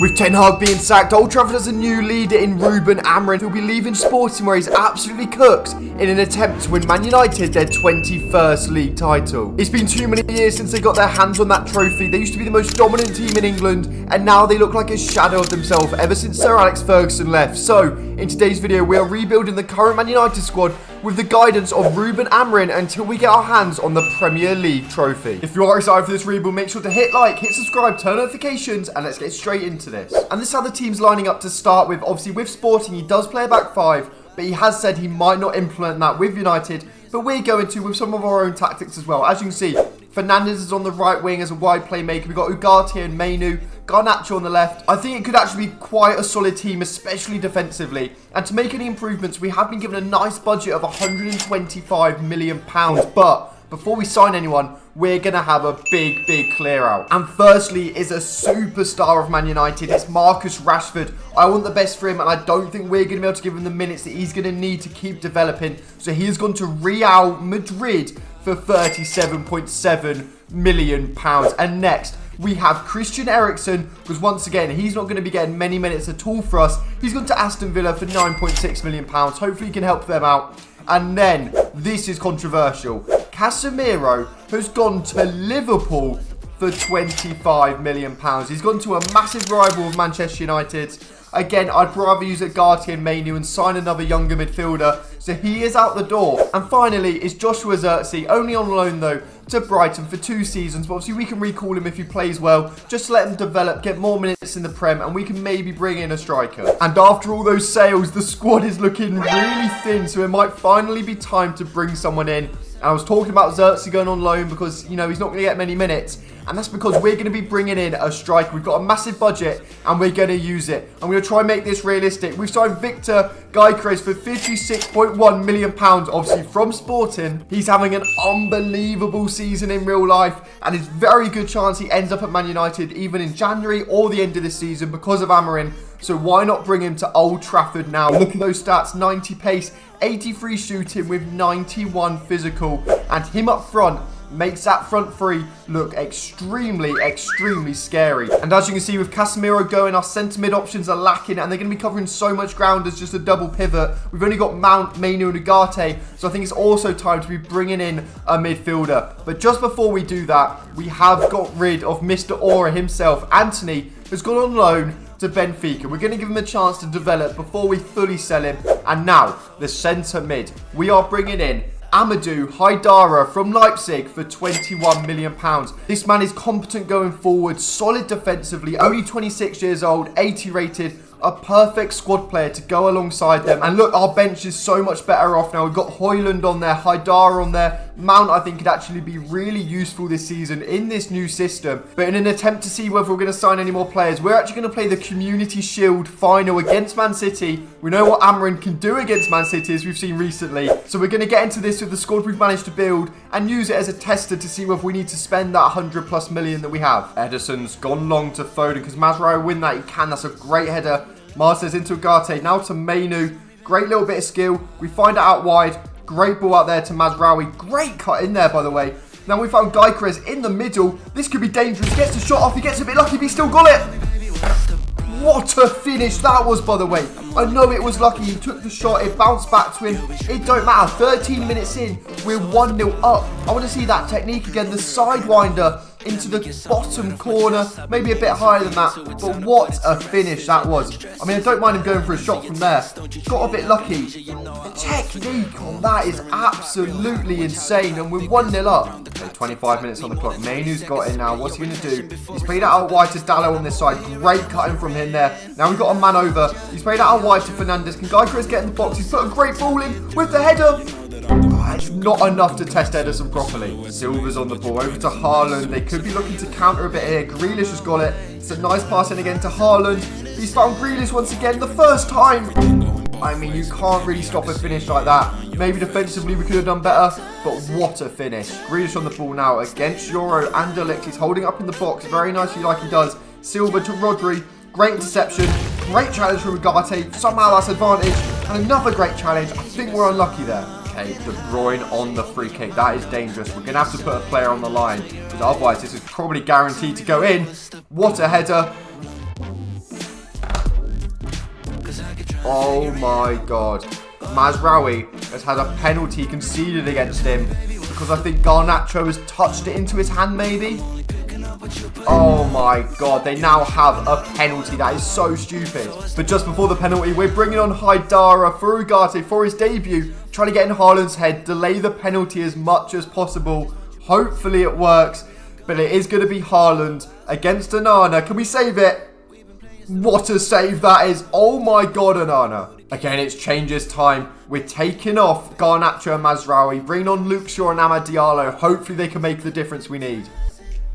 With Ten Hag being sacked, Old Trafford has a new leader in Rúben Amorim, who'll be leaving Sporting where he's absolutely cooked in an attempt to win Man United their 21st league title. It's been too many years since they got their hands on that trophy. They used to be the most dominant team in England, and now they look like a shadow of themselves ever since Sir Alex Ferguson left. So, in today's video, we are rebuilding the current Man United squad with the guidance of Rúben Amorim until we get our hands on the Premier League trophy. If you are excited for this rebuild, make sure to hit like, hit subscribe, turn notifications, and let's get straight into this. And this is how the team's lining up to start with. Obviously, with Sporting, he does play a back five, but he has said he might not implement that with United, but we're going to with some of our own tactics as well. As you can see, Finalized is on the right wing as a wide playmaker. We've got Ugarte and Mainoo, Garnacho on the left. I think it could actually be quite a solid team, especially defensively. And to make any improvements, we have been given a nice budget of £125 million. But before we sign anyone, we're going to have a big clear out. And firstly is a superstar of Man United. It's Marcus Rashford. I want the best for him, and I don't think we're going to be able to give him the minutes that he's going to need to keep developing. So he has gone to Real Madrid for £37.7 million. And next, we have Christian Eriksen, because once again, he's not going to be getting many minutes at all for us. He's gone to Aston Villa for £9.6 million. Hopefully he can help them out. And then, this is controversial. Casemiro has gone to Liverpool for £25 million. He's gone to a massive rival of Manchester United. Again, I'd rather use Ugarte and Mainoo and sign another younger midfielder. So he is out the door. And finally is Joshua Zirkzee, only on loan though, to Brighton for 2 seasons. But obviously we can recall him if he plays well, just to let him develop, get more minutes in the Prem, and we can maybe bring in a striker. And after all those sales, the squad is looking really thin, so it might finally be time to bring someone in. And I was talking about Zirkzee going on loan because, you know, he's not going to get many minutes. And that's because we're going to be bringing in a striker. We've got a massive budget and we're going to use it. I'm going to try and make this realistic. We've signed Victor Gyökeres for £56.1 million, obviously from Sporting. He's having an unbelievable season in real life, and it's very good chance he ends up at Man United even in January or the end of the season because of Amorim. So why not bring him to Old Trafford now? Look at those stats: 90 pace, 83 shooting with 91 physical, and him up front makes that front three look extremely scary. And as you can see, with Casemiro going, our centre mid options are lacking, and they're going to be covering so much ground as just a double pivot. We've only got Mount, Mainoo and Ugarte, so I think it's also time to be bringing in a midfielder. But just before we do that, we have got rid of Mr. Aura himself. Anthony has gone on loan to Benfica. We're going to give him a chance to develop before we fully sell him. And now, the centre mid. We are bringing in Amadou Haidara from Leipzig for £21 million. This man is competent going forward, solid defensively, only 26 years old, 80 rated, a perfect squad player to go alongside them. And look, our bench is so much better off now. We've got Højlund on there, Haidara on there. Mount, I think, could actually be really useful this season in this new system. But in an attempt to see whether we're going to sign any more players, we're actually going to play the Community Shield final against Man City. We know what Amorim can do against Man City, as we've seen recently. So we're going to get into this with the squad we've managed to build and use it as a tester to see whether we need to spend that 100+ million that we have. Ederson's gone long to Foden because Mazraoui win that. He can. That's a great header. Martinez into Ugarte, now to Mainoo. Great little bit of skill. We find it out wide. Great ball out there to Mazraoui. Great cut in there, by the way. Now we found Gyökeres in the middle. This could be dangerous. Gets the shot off. He gets a bit lucky, but he still got it. What a finish that was, by the way. I know it was lucky. He took the shot. It bounced back to him. It don't matter. 13 minutes in, we're 1-0 up. I want to see that technique again. The sidewinder into the bottom corner, maybe a bit higher than that, but what a finish that was. I mean, I don't mind him going for a shot from there. Got a bit lucky. The technique on that is absolutely insane, and we're 1-0 up. Okay, 25 minutes on the clock. Mainoo's got it now. What's he going to do? He's played it out wide to Dallo on this side. Great cutting from him there. Now we've got a man over. He's played it out wide to Fernandes. Can Gyökeres get in the box? He's put a great ball in with the header. Oh, it's not enough to test Ederson properly. Silva's on the ball, over to Haaland. They could be looking to counter a bit here. Grealish has got it. It's a nice pass in again to Haaland. He's found Grealish once again, the first time. I mean, you can't really stop a finish like that. Maybe defensively we could have done better, but what a finish. Grealish on the ball now against Euro and Alex. He's holding up in the box very nicely like he does. Silva to Rodri. Great interception. Great challenge from Ugarte. Somehow that's advantage. And another great challenge. I think we're unlucky there. Okay, De Bruyne on the free kick. That is dangerous. We're going to have to put a player on the line, because otherwise this is probably guaranteed to go in. What a header. Oh my God. Mazraoui has had a penalty conceded against him because I think Garnacho has touched it into his hand maybe. Oh my God, they now have a penalty. That is so stupid. But just before the penalty, we're bringing on Haidara for Ugarte for his debut. Trying to get in Haaland's head, delay the penalty as much as possible. Hopefully it works. But it is going to be Haaland against Onana. Can we save it? What a save that is. Oh my God, Onana. Again, it's changes time. We're taking off Garnacho and Mazraoui. Bringing on Luke Shaw and Amad Diallo. Hopefully they can make the difference we need.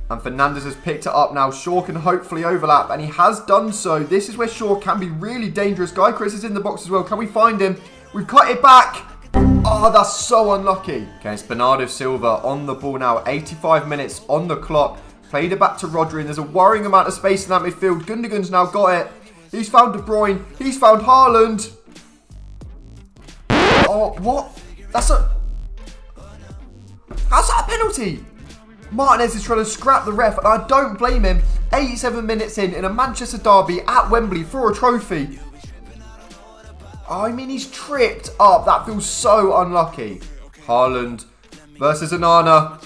And Fernandes has picked it up now. Shaw can hopefully overlap, and he has done so. This is where Shaw can be really dangerous. Guy Chris is in the box as well. Can we find him? We've cut it back. Oh, that's so unlucky. Okay, it's Bernardo Silva on the ball now. 85 minutes on the clock. Played it back to Rodri, and there's a worrying amount of space in that midfield. Gundogan's now got it. He's found De Bruyne. He's found Haaland. Oh, what? How's that a penalty? Martinez is trying to scrap the ref, and I don't blame him. 87 minutes in a Manchester derby at Wembley for a trophy. Oh, I mean, he's tripped up. That feels so unlucky. Haaland versus Onana.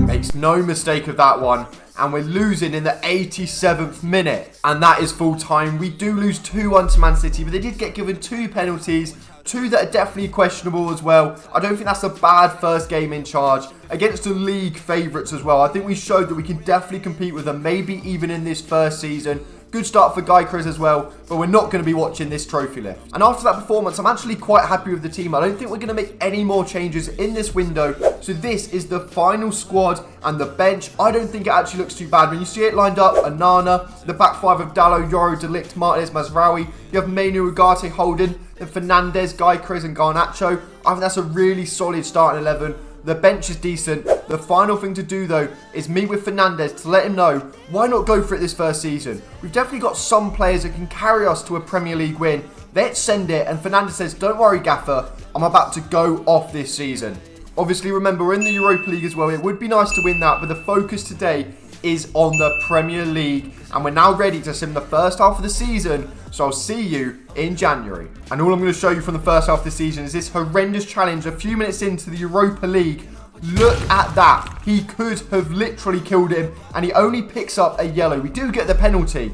Makes no mistake of that one. And we're losing in the 87th minute. And that is full time. We do lose 2-1 to Man City, but they did get given 2 penalties. 2 that are definitely questionable as well. I don't think that's a bad first game in charge. Against the league favourites as well. I think we showed that we can definitely compete with them. Maybe even in this first season. Good start for Guy Chris as well, but we're not going to be watching this trophy lift. And after that performance, I'm actually quite happy with the team. I don't think we're going to make any more changes in this window. So this is the final squad and the bench. I don't think it actually looks too bad. When you see it lined up, Onana, the back 5 of Dalot, Yoro, De Ligt, Martinez, Mazraoui. You have Mainu, Ugarte, Holden, then Fernandes, Guy Chris and Garnacho. I think that's a really solid starting 11. The bench is decent. The final thing to do, though, is meet with Fernandes to let him know why not go for it this first season. We've definitely got some players that can carry us to a Premier League win. Let's send it. And Fernandes says, don't worry, Gaffer. I'm about to go off this season. Obviously, remember, we're in the Europa League as well. It would be nice to win that, but the focus today is on the Premier League. And we're now ready to sim the first half of the season. So I'll see you in January. And all I'm going to show you from the first half of the season is this horrendous challenge a few minutes into the Europa League. Look at that. He could have literally killed him, and he only picks up a yellow. We do get the penalty,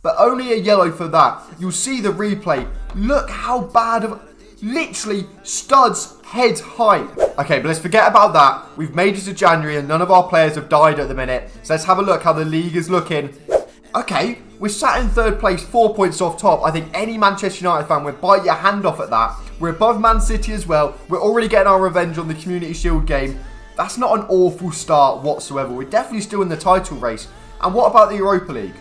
but only a yellow for that. You'll see the replay. Look how bad of... Literally studs head height. Okay, but let's forget about that. We've made it to January and none of our players have died at the minute. So let's have a look how the league is looking. Okay, we're sat in 3rd place, 4 points off top. I think any Manchester United fan would bite your hand off at that. We're above Man City as well. We're already getting our revenge on the Community Shield game. That's not an awful start whatsoever. We're definitely still in the title race. And what about the Europa League?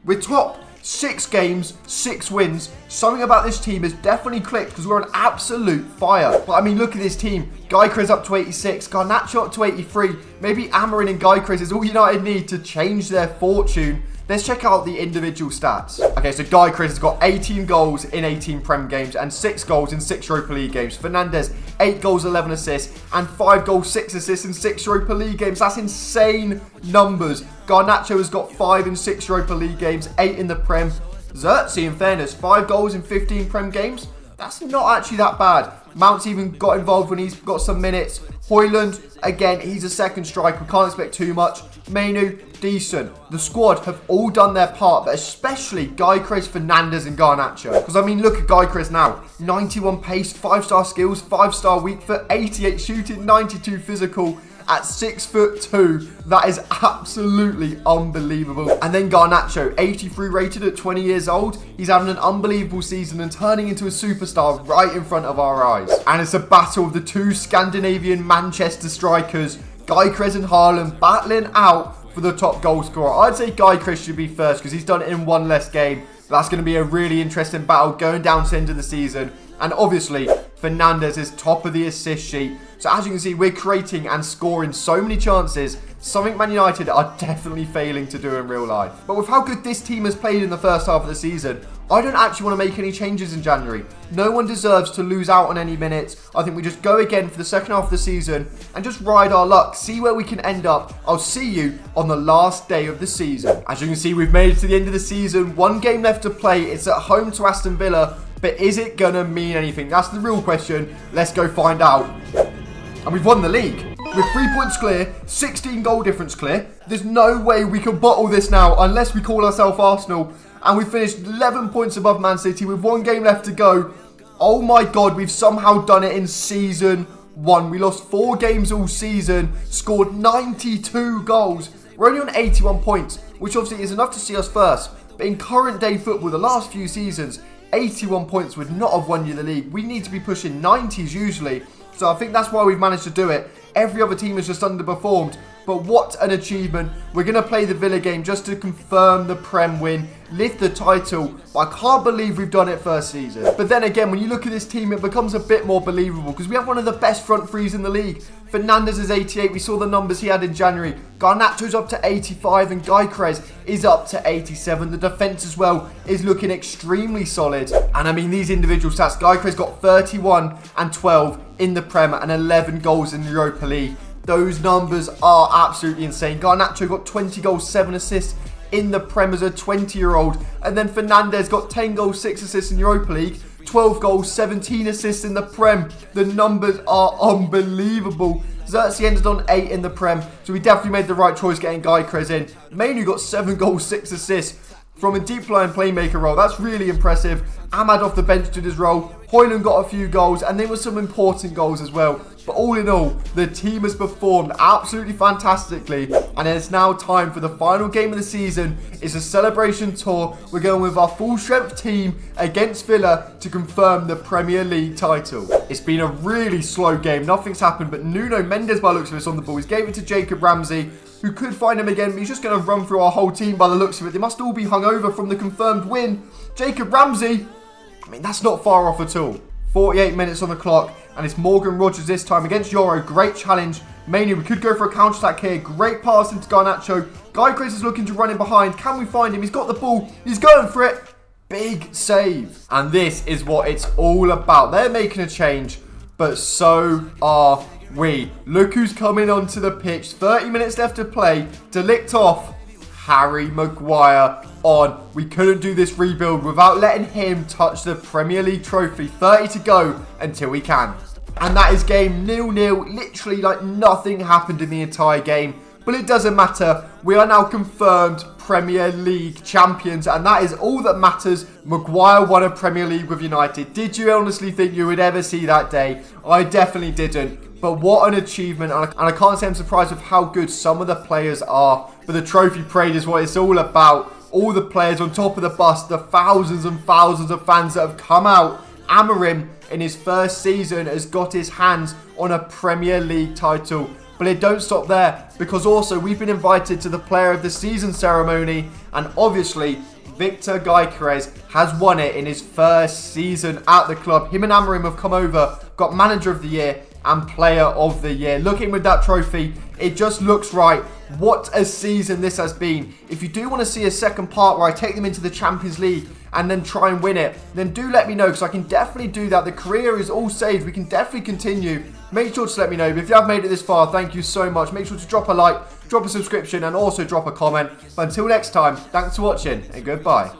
We're top. 6 games, 6 wins. Something about this team has definitely clicked because we're on absolute fire. But I mean, look at this team. Guy Chris up to 86, Garnacho up to 83. Maybe Amorim and Guy Chris is all United need to change their fortune. Let's check out the individual stats. Okay, so Guy Chris has got 18 goals in 18 Prem games and 6 goals in 6 Europa League games. Fernandes, 8 goals, 11 assists, and 5 goals, 6 assists in 6 Europa League games. That's insane numbers. Garnacho has got 5 in 6 Europa League games, 8 in the Prem. Xerxes, in fairness, 5 goals in 15 Prem games. That's not actually that bad. Mount's even got involved when he's got some minutes. Højlund, again, he's a second striker. We can't expect too much. Mainu, decent. The squad have all done their part, but especially Guy Chris, Fernandes and Garnacho. Because, I mean, look at Guy Chris now. 91 pace, 5-star skills, 5-star weak foot, 88 shooting, 92 physical. At 6'2", that is absolutely unbelievable. And then Garnacho, 83 rated at 20 years old. He's having an unbelievable season and turning into a superstar right in front of our eyes. And it's a battle of the 2 Scandinavian Manchester strikers, Guy Chris and Haaland, battling out for the top goal scorer. I'd say Guy Chris should be first because he's done it in 1 less game. But that's going to be a really interesting battle going down to the end of the season. And obviously, Fernandes is top of the assist sheet. So as you can see, we're creating and scoring so many chances Something Man United are definitely failing to do in real life. But with how good this team has played in the first half of the season, I don't actually want to make any changes in January. No one deserves to lose out on any minutes. I think we just go again for the second half of the season and just ride our luck, see where we can end up. I'll see you on the last day of the season. As you can see, we've made it to the end of the season. One game left to play. It's at home to Aston Villa. But is it going to mean anything? That's the real question. Let's go find out. And we've won the league. With 3 points clear, 16 goal difference clear. There's no way we can bottle this now unless we call ourselves Arsenal. And we finished 11 points above Man City with 1 game left to go. Oh my God, we've somehow done it in season 1. We lost 4 games all season, scored 92 goals. We're only on 81 points, which obviously is enough to see us first. But in current day football, the last few seasons, 81 points would not have won you the league. We need to be pushing 90s usually. So I think that's why we've managed to do it. Every other team has just underperformed. But what an achievement. We're going to play the Villa game just to confirm the Prem win, lift the title. But I can't believe we've done it first season. But then again, when you look at this team, it becomes a bit more believable because we have one of the best front threes in the league. Fernandes is 88. We saw the numbers he had in January. Garnacho's up to 85 and Gyökeres is up to 87. The defence as well is looking extremely solid. And I mean, these individual stats, Gyökeres got 31 and 12 in the Prem and 11 goals in the Europa League. Those numbers are absolutely insane. Garnacho got 20 goals, 7 assists in the Prem as a 20-year-old. And then Fernandes got 10 goals, 6 assists in Europa League. 12 goals, 17 assists in the Prem. The numbers are unbelievable. Xerxes ended on 8 in the Prem. So we definitely made the right choice getting Gyökeres in. Manu got 7 goals, 6 assists from a deep line playmaker role. That's really impressive. Ahmad off the bench did his role. Højlund got a few goals and there were some important goals as well. But all in all, the team has performed absolutely fantastically. And it's now time for the final game of the season. It's a celebration tour. We're going with our full strength team against Villa to confirm the Premier League title. It's been a really slow game. Nothing's happened, but Nuno Mendes by the looks of it on the ball. He's gave it to Jacob Ramsey, who could find him again, but he's just going to run through our whole team by the looks of it. They must all be hungover from the confirmed win. Jacob Ramsey, I mean, that's not far off at all. 48 minutes on the clock, and it's Morgan Rogers this time against Yoro. Great challenge. Mainly, we could go for a counter-attack here. Great pass into Garnacho. Gyökeres is looking to run in behind. Can we find him? He's got the ball. He's going for it. Big save. And this is what it's all about. They're making a change, but so are we. Look who's coming onto the pitch. 30 minutes left to play. De Ligt off. Harry Maguire on. We couldn't do this rebuild without letting him touch the Premier League trophy. 30 to go until we can. And that is game 0-0. Literally like nothing happened in the entire game. But it doesn't matter. We are now confirmed Premier League champions. And that is all that matters. Maguire won a Premier League with United. Did you honestly think you would ever see that day? I definitely didn't. But what an achievement. And I can't say I'm surprised with how good some of the players are. But the trophy parade is what it's all about. All the players on top of the bus. The thousands and thousands of fans that have come out. Amorim, in his first season, has got his hands on a Premier League title. But it don't stop there. Because also, we've been invited to the Player of the Season ceremony. And obviously, Victor Gyökeres has won it in his first season at the club. Him and Amorim have come over, got Manager of the Year and Player of the Year. Looking with that trophy, it just looks right. What a season this has been. If you do want to see a second part where I take them into the Champions League and then try and win it, then do let me know because I can definitely do that. The career is all saved. We can definitely continue. Make sure to let me know. But if you have made it this far, thank you so much. Make sure to drop a like, drop a subscription and also drop a comment. But until next time, thanks for watching and goodbye.